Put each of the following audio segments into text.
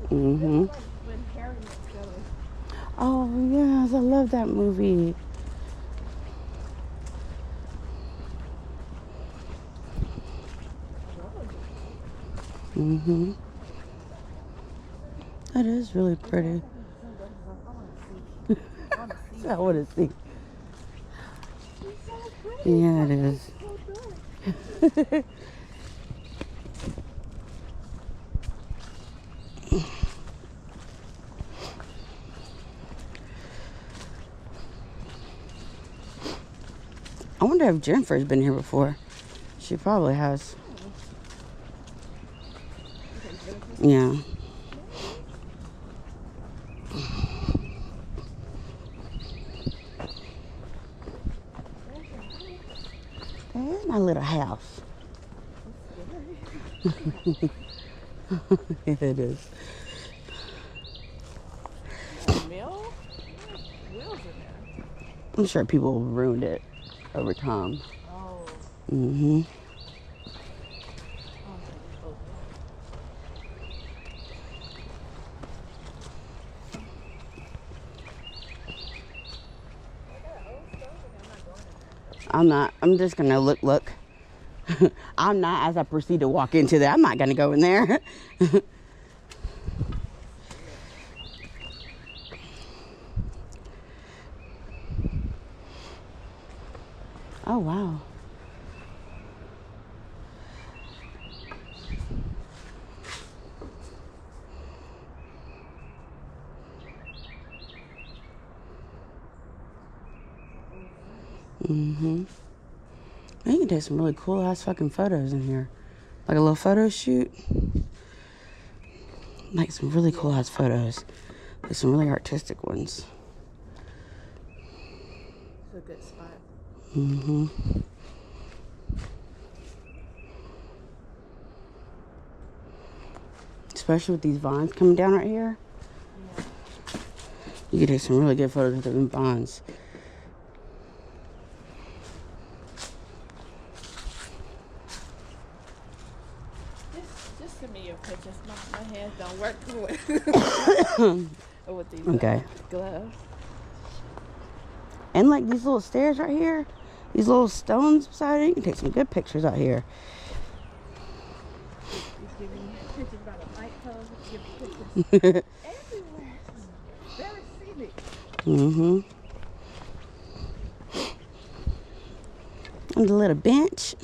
Mm-hmm. When Harry met Sally. Oh, yes, I love that movie. Mm-hmm. That is really pretty. I want to see. Yeah, it is. I wonder if Jennifer's been here before. She probably has. Yeah. There's my little house. It is. Mill? Wheels in there. I'm sure people ruined it over time. Oh. Mm-hmm. I'm just gonna look. I'm not, as I proceed to walk into that, I'm not gonna go in there. Oh, wow. Mm-hmm. You can take some really cool ass fucking photos in here. Like a little photo shoot. Like some really cool ass photos. Like some really artistic ones. It's a good spot. Mm-hmm. Especially with these vines coming down right here. Yeah. You can take some really good photos with them vines. Just send me your pictures. My hands don't work good with these Okay. gloves. And like these little stairs right here, these little stones beside it, you can take some good pictures out here. He's giving me pictures about a light pole. He's giving pictures everywhere. It's very scenic. Mm-hmm. And a little bench.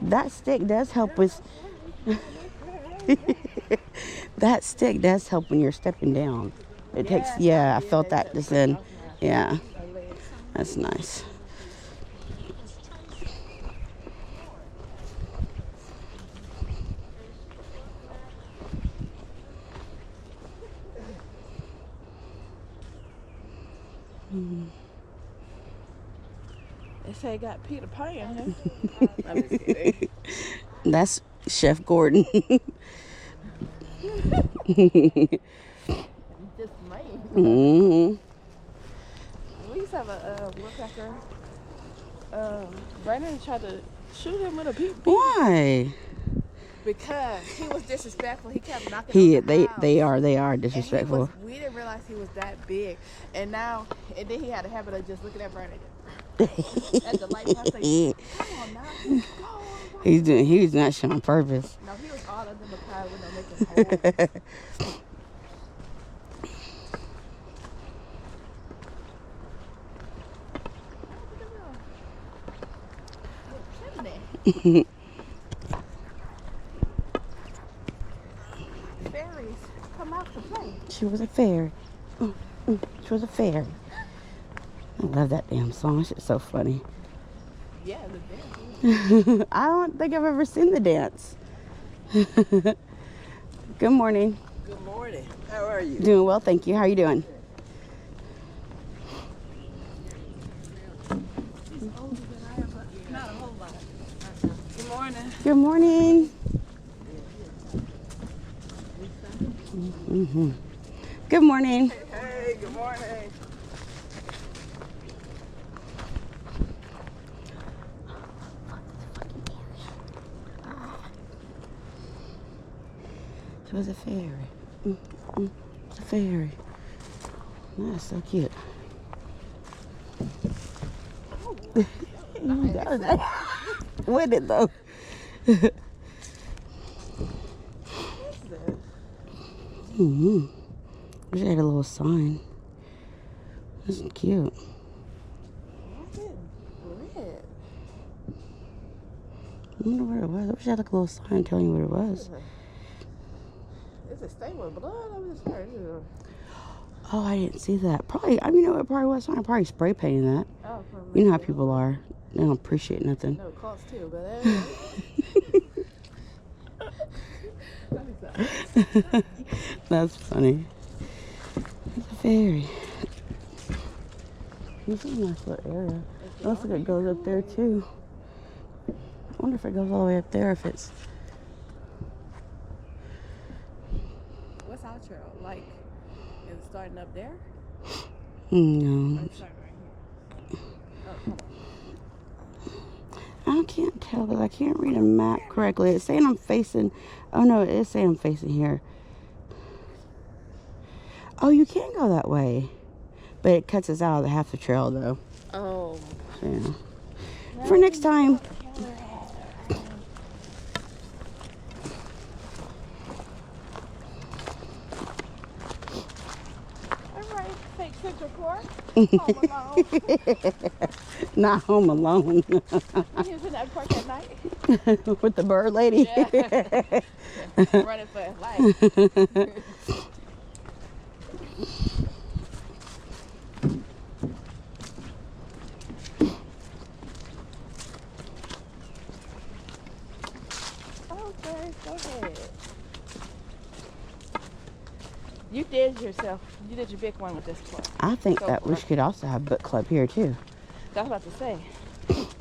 That stick does help with... That stick does help when you're stepping down. It takes... Yeah, I felt that just then. Yeah. That's nice. They say got Peter Pan, huh? I'm just kidding. That's Chef Gordon. Just lame. Mm-hmm. We used to have a woodpecker. Brandon tried to shoot him with a BB Why? because he was disrespectful. He kept knocking on the house. They are disrespectful. We didn't realize he was that big, and then he had a habit of just looking at Brandon at the light. I say, "Come on now, go on." He was not shit on purpose. No, he was all under the car window making holes. Fairies come out to play. She was a fairy. She was a fairy. I love that damn song. It's so funny. Yeah, the dance. I don't think I've ever seen the dance. Good morning. Good morning. How are you? Doing well, thank you. How are you doing? Not a whole lot. Good morning. Good morning. Mm-hmm. Good morning. Hey, good morning. It was a fairy. It's a fairy. That's so cute. With it though. Mm-hmm. Wish I had a little sign. That's cute. I wonder what it was. I wish I had like a little sign telling you what it was. Is it stained with blood over this shirt? Oh, I didn't see that. Probably, I mean, you know, it probably was fine. Probably spray painting that. Oh, you know how people are. They don't appreciate nothing. No, it costs too, but That's funny. It's a fairy. This is a nice little area. It looks like it goes up there too. I wonder if it goes all the way up there, if it's... What's our trail like? Is it starting up there? No. Or it's starting right here? Oh, come on. I can't tell because I can't read a map correctly. It's saying I'm facing... Oh no, it is saying I'm facing here. Oh, you can go that way. But it cuts us out of the half the trail though. Oh. So, yeah. For next time. Alright, take picture report. Home alone. Not home alone. He was in that park at night. With the bird lady. Yeah. Running for his life. Okay, go ahead. You did yourself. You did your big one with this club. I think Go that for we it. could also have book club here too. I was about to say,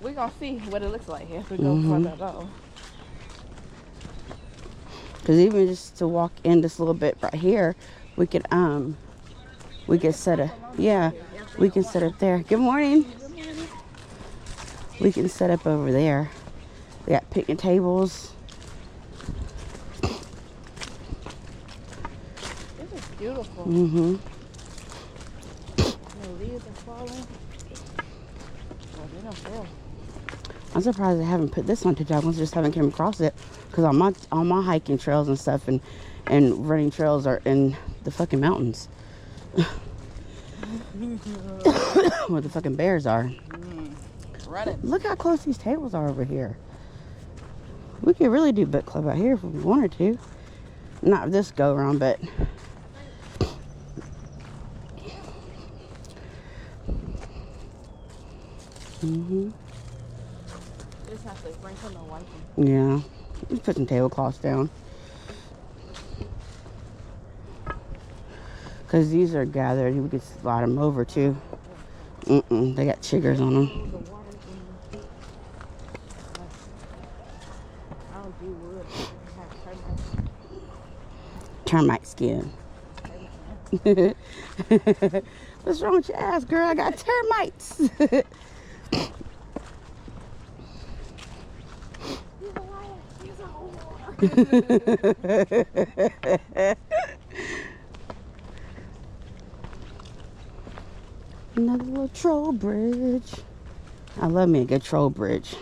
we're gonna see what it looks like if we go further along. Because even just to walk in this little bit right here, we could set a, yeah, we can set up there. Good morning. We can set up over there. We got picnic tables. This is beautiful. Mm-hmm. The leaves are falling. Oh, they don't fall. I'm surprised I haven't put this on TikTok. I just haven't come across it. Because all my hiking trails and stuff and running trails are in the fucking mountains. Where the fucking bears are. Run it. Look how close these tables are over here. We could really do book club out here if we wanted to. Not this go around, but Just have to bring some of wiping. yeah. Let's put some tablecloths down. Because these are gathered. We could slide them over too. They got chiggers on them. I don't do wood. I have Termite skin. What's wrong with your ass, girl? I got termites. Another little troll bridge. I love me a good troll bridge.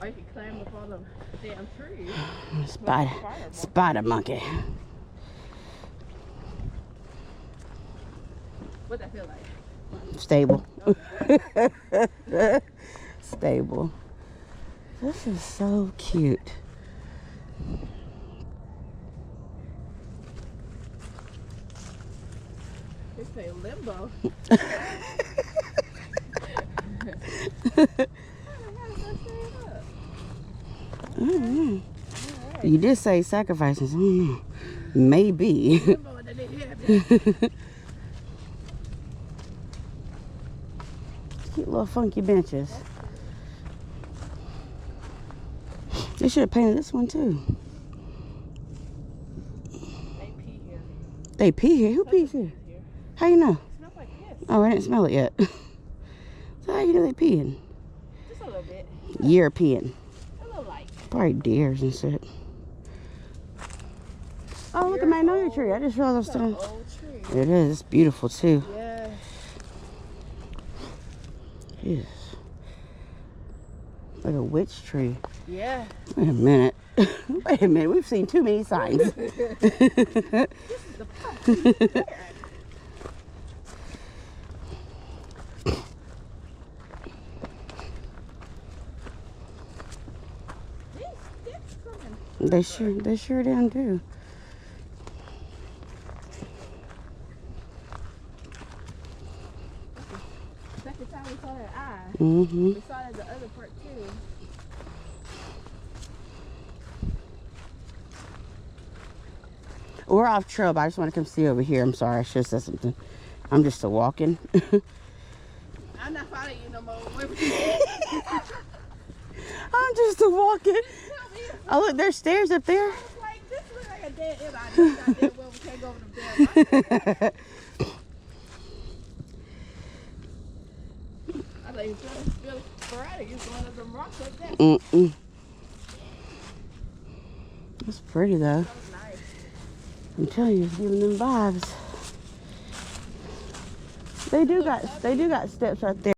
Or you can climb up on them damn trees. Spider monkey. What'd that feel like? Stable. Stable. This is so cute. They say limbo. You did say sacrifices. I don't know. Maybe. Limbo and then they have Cute little funky benches. They should have painted this one too. They pee here. They pee here? Who pees here? How you know? It smells like piss. Oh, I didn't smell it yet. So how you know they peeing? Just a little bit. European. A little light. Probably deers and shit. I know your tree. I just realized I was It's an still. old tree. It is. It's beautiful too. Yeah. Yes. Like a witch tree. Yeah. Wait a minute. Wait a minute. We've seen too many signs. This is the pumpkin. These sticks coming. They sure damn do. Second time we saw that eye. Mm-hmm. We saw that the other part too. We're off trail, but I just want to come see over here. I'm sorry, I should have said something. I'm just a walking. I'm not following you no more. I'm just a walking. Oh, look, there's stairs up there. I was like, this looks like a dead end. I know that dead well we can't go over them damn lines. I thought you feel sporadic. It's one of them rocks up there. Mm-mm. It's pretty though. That was nice. I'm telling you, it's giving them vibes. They do got steps right there.